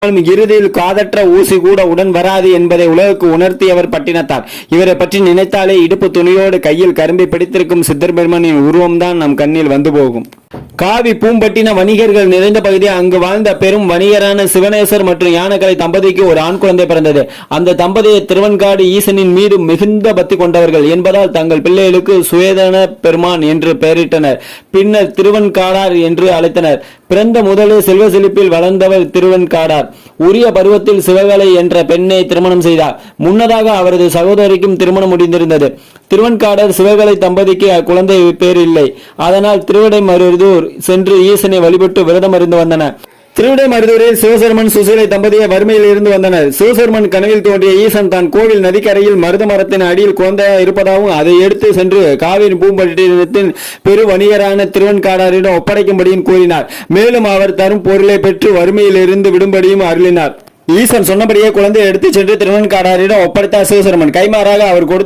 இறுதியில் காதற்ற ஊசி கூட உடன் வராது என்பதை உலகுக்கு உணர்த்தியவர் பட்டினத்தார். இவரை பற்றி நினைத்தாலே இடுப்பு துணியோடு கையில் கரும்பை பிடித்திருக்கும் சித்தர் பெருமனின் உருவம்தான் நம் கண்ணில் வந்து போகும். காவி பூம்பட்டின வணிகர்கள் நிறைந்த பகுதி. அங்கு வாழ்ந்த பெரும் வணிகரான சிவனேசர் மற்றும் யானக்கலை தம்பதிக்கு ஒரு ஆண் குழந்தை பிறந்தது. அந்த தம்பதியை திருவன்காடு ஈசனின் மீது மிகுந்த பக்தி கொண்டவர்கள் என்பதால் தங்கள் பிள்ளைகளுக்கு சுவேதன பெருமான் என்று பெயரிட்டனர். பின்னர் திருவன்காடார் என்று அழைத்தனர். பிறந்த முதலே செல்வ செழிப்பில் வளர்ந்தவர் திருவன்காடார். உரிய பருவத்தில் சிவகலை என்ற பெண்ணை திருமணம் செய்தார். முன்னதாக அவரது சகோதரிக்கும் திருமணம் முடிந்திருந்தது. திருவன்காடர் சிவகலை தம்பதிக்கு குழந்தை பேர் இல்லை. அதனால் திருவிடைமருதூர் சென்று ஈசனை வழிபட்டு விரதம் இருந்து வந்தனர். திருவிடைமருதூரில் சிவசர்மன் சுசீலை தம்பதியை வறுமையில் இருந்து வந்தனர். சிவசர்மன் கனவில் தோன்றிய ஈசன் தான் கோவில் நதிக்கரையில் மருத மரத்தின் அடியில் குழந்தையாக இருப்பதாகவும் அதை எடுத்து சென்று காவிரி பூம்பட்டினத்தின் பெரு வணிகரான திருவன்காடாரிடம் ஒப்படைக்கும்படியும் கூறினார். மேலும் அவர் தரும் பொருளை பெற்று வறுமையில் இருந்து விடும்படியும் அருளினார். ஈசன் சொன்னபடியே குழந்தையை எடுத்து சென்று திருவன்காடாரிடம் ஒப்படைத்தார் சிவசர்மன். கைமாறாக அவர் கொடுத்த